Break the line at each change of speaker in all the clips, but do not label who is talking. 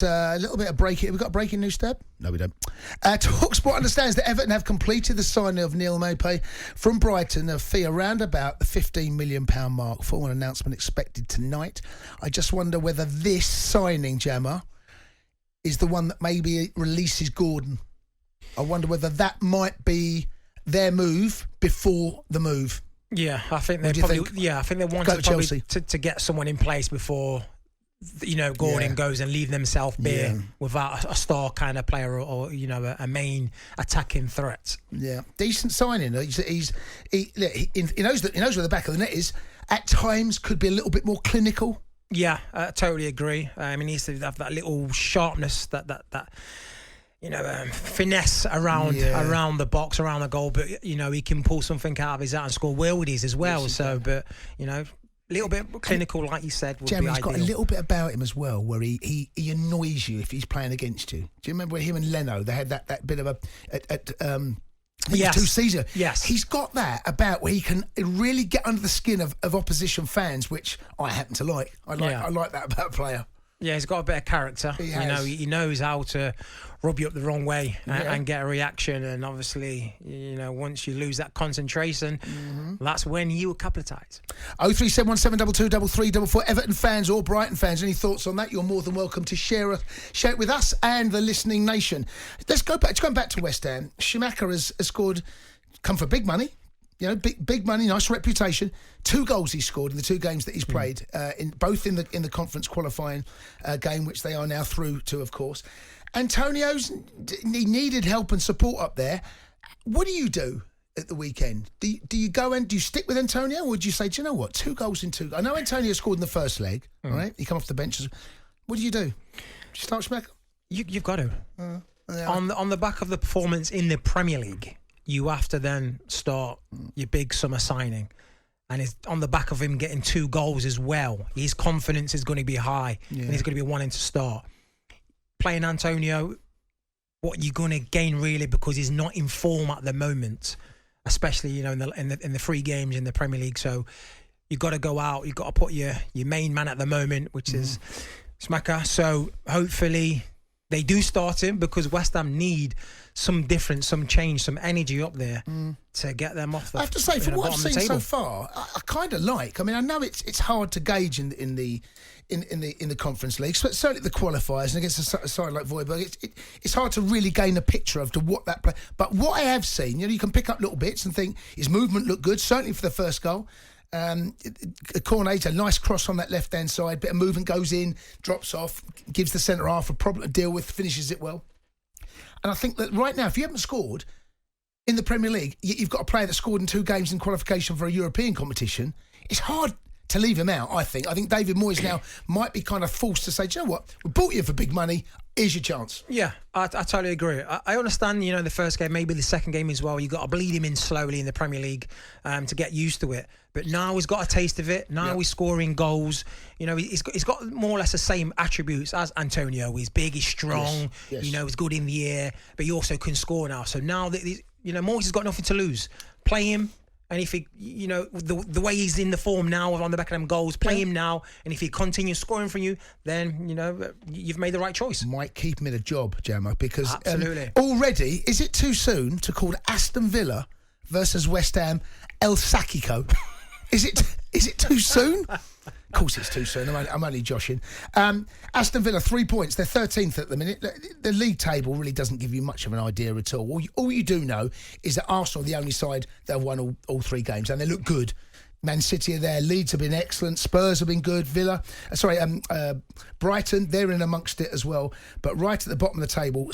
A little bit of breaking. We've got breaking news, Stab? No, we don't. talkSPORT understands that Everton have completed the signing of Neil Maupey from Brighton, a fee around about the £15 million mark. Full announcement expected tonight. I just wonder whether this signing, Jammer, is the one that maybe releases Gordon. I wonder whether that might be their move before the move.
Yeah, I think they probably.
Think?
Yeah, I think they wanted to get someone in place before, Gordon goes and leave themselves bare without a star kind of player or a main attacking threat. Yeah,
decent signing. He knows where the back of the net is. At times, could be a little bit more clinical.
Yeah, I totally agree. He needs to have that little sharpness, that finesse around the box, around the goal. But he can pull something out of his hat and score worldies as well. Yes, a little bit clinical, like you said, would be ideal. He's got
a little bit about him as well, where he annoys you if he's playing against you. Do you remember him and Leno? They had that bit of a. Yes. 2 seasons.
Yes.
He's got that about where he can really get under the skin of opposition fans, which I happen to like. I like that about a player.
Yeah, he's got a bit of character. He knows how to rub you up the wrong way and get a reaction. And obviously, once you lose that concentration, that's when you will capitalise.
03717223344. Everton fans or Brighton fans, any thoughts on that? You're more than welcome to share it with us and the listening nation. Let's go back. Going back to West Ham. Schumacher has scored, come for big money. Big money, nice reputation. 2 goals he scored in the 2 games that he's played, both in the conference qualifying game, which they are now through to, of course. He needed help and support up there. What do you do at the weekend? Do you go and do you stick with Antonio, or do you say, do you know what, 2 goals in 2? I know Antonio scored in the first leg, right? He come off the bench. What do? Do you start Schmecker?
You've got to. On the back of the performance in the Premier League, you have to then start your big summer signing. And it's on the back of him getting 2 goals as well. His confidence is going to be high, and he's going to be wanting to start. Playing Antonio, what you're going to gain really, because he's not in form at the moment, especially in the 3 games in the Premier League. So you've got to go out. You've got to put your main man at the moment, which is Schumacher. So hopefully they do start him, because West Ham need some difference, some change, some energy up there to get them off the. I
have to say, from what I've seen so far, I kind of like. I mean, I know it's hard to gauge in the Conference League, but certainly the qualifiers and against a side like Voiburg, it's hard to really gain a picture of what that play. But what I have seen, you can pick up little bits and think his movement looked good, certainly for the first goal. Cornet, a nice cross on that left-hand side, bit of movement, goes in, drops off, gives the centre half a problem to deal with, finishes it well. And I think that right now, if you haven't scored in the Premier League, you've got a player that scored in 2 games in qualification for a European competition. It's hard to leave him out, I think. I think David Moyes now might be kind of forced to say, do you know what? We bought you for big money. Here's your chance.
Yeah, I totally agree. I understand, the first game, maybe the second game as well. You've got to bleed him in slowly in the Premier League to get used to it. But now he's got a taste of it. Now he's scoring goals. He's got more or less the same attributes as Antonio. He's big, he's strong. Yes. He's good in the air, but he also can score now. So now that Moyes has got nothing to lose. Play him. And if he, the way he's in the form now on the back of them goals, play him now. And if he continues scoring for you, then, you've made the right choice. Might keep him in a job, Jammer, because absolutely. Already, is it too soon to call Aston Villa versus West Ham El Sacico? Is it too soon? Of course it's too soon. I'm only joshing. Aston Villa, 3 points. They're 13th at the minute. The league table really doesn't give you much of an idea at all. All you do know is that Arsenal are the only side that have won all 3 games, and they look good. Man City are there. Leeds have been excellent. Spurs have been good. Brighton, they're in amongst it as well. But right at the bottom of the table,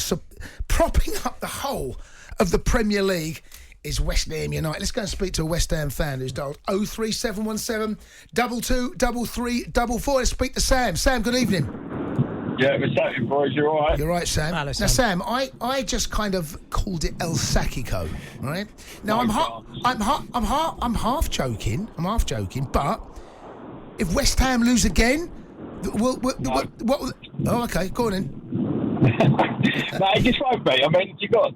propping up the whole of the Premier League, is West Ham United. Let's go and speak to a West Ham fan who's dialed 03717 223344. Let's speak to Sam. Sam, good evening.
Yeah, what's happening, boys? You all right?
You're right, Sam.
Hello, Sam.
Now, Sam, I just kind of called it El Sacico, right? Now, I'm half joking. But if West Ham lose again, what? Oh, okay. Go on in.
No, it just won't be. I mean, you got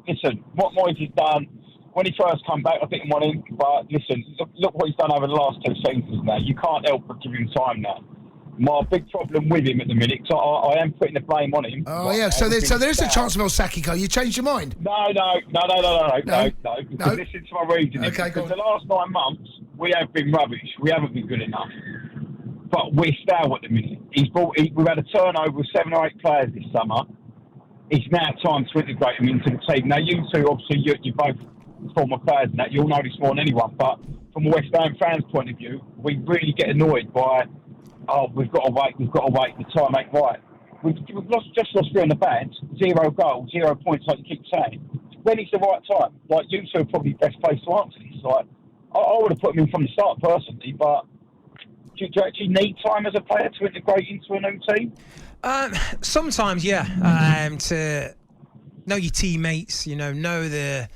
listen. What Moyes has done when he first come back, I didn't want him. But listen, look what he's done over the last 2 seasons. Now you can't help but give him time now. My big problem with him at the minute, so I am putting the blame on him.
Oh, yeah, so there is a chance of El Sakiko. You changed your mind?
No. Because listen to my reasoning.
Okay, go
because
on.
the last 9 months, we have been rubbish. We haven't been good enough. But we're stale at the minute. We've had a turnover of 7 or 8 players this summer. It's now time to integrate them into the team. Now, you two, obviously, you're both former players and that. You'll know this more than anyone. But from a West Ham fan's point of view, we really get annoyed by, we've got to wait, the time ain't right. We've just lost 3 on the bench, 0 goals, 0 points, like you keep saying. When is the right time? Like, you two are probably best placed to answer this. Like, I would have put him in from the start personally, but do you actually need time as a player to integrate into a new team?
Sometimes, yeah. To know your teammates, know the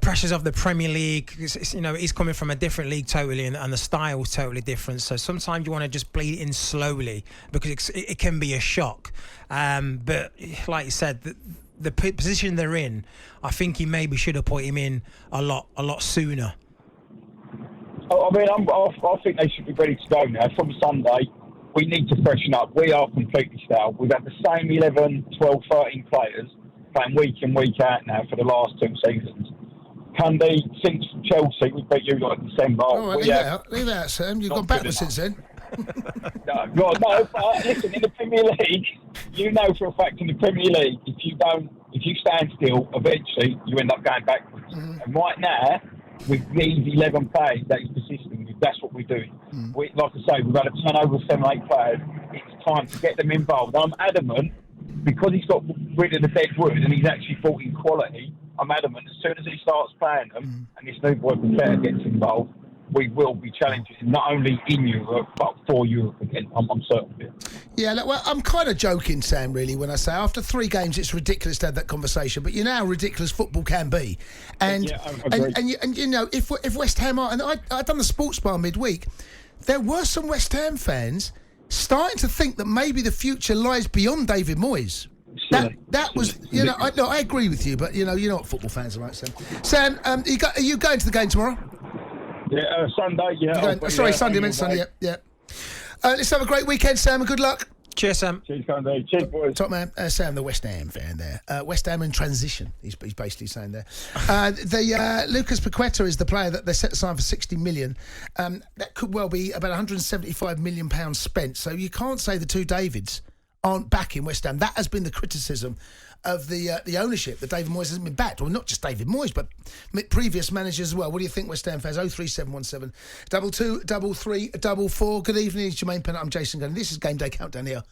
pressures of the Premier League. He's coming from a different league totally, and the style is totally different. So sometimes you want to just bleed it in slowly because it can be a shock. But like you said, the position they're in, I think he maybe should have put him in a lot sooner.
I mean, I think they should be ready to go now. From Sunday, we need to freshen up. We are completely stale. We've had the same 11, 12, 13 players playing week in, week out now for the last 2 seasons. Cundy, since Chelsea, we beat you like December.
All right, leave that out, Sam. You've gone backwards since then.
No, but listen, in the Premier League, you know for a fact in the Premier League, if you stand still, eventually you end up going backwards. Mm-hmm. And right now, with these 11 players that he's persisting with, that's what we're doing. Like I say, we've had a turnover of 7 or 8 players. It's time to get them involved. I'm adamant, because he's got rid of the dead wood and he's actually brought in quality, I'm adamant as soon as he starts playing them and this new boy Paqueta gets involved, we will be challenging not only in Europe but for Europe again. I'm certain of it.
Yeah, look, well, I'm kind of joking, Sam, really, when I say after 3 games it's ridiculous to have that conversation, but you know how ridiculous football can be. And if West Ham are, and I'd done the sports bar midweek, there were some West Ham fans starting to think that maybe the future lies beyond David Moyes. That was, I agree with you, but you know what football fans are like, Sam. Sam, are you going to the game tomorrow?
Yeah, Sunday, yeah.
Sunday, I meant Sunday, yeah. Let's have a great weekend, Sam, and good luck.
Cheers, Sam.
Cheers, Sunday. Cheers, boys.
Top man, Sam, the West Ham fan there. West Ham in transition, he's basically saying there. Lucas Paqueta is the player that they set aside for 60 million. That could well be about £175 million spent. So you can't say the 2 Davids aren't back in West Ham. That has been the criticism of the ownership, that David Moyes hasn't been backed. Well, not just David Moyes, but previous managers as well. What do you think, West Ham fans? 03717 22 33 44. Good evening, it's Jermaine Pennant. I'm Jason Gunn. This is Game Day Countdown here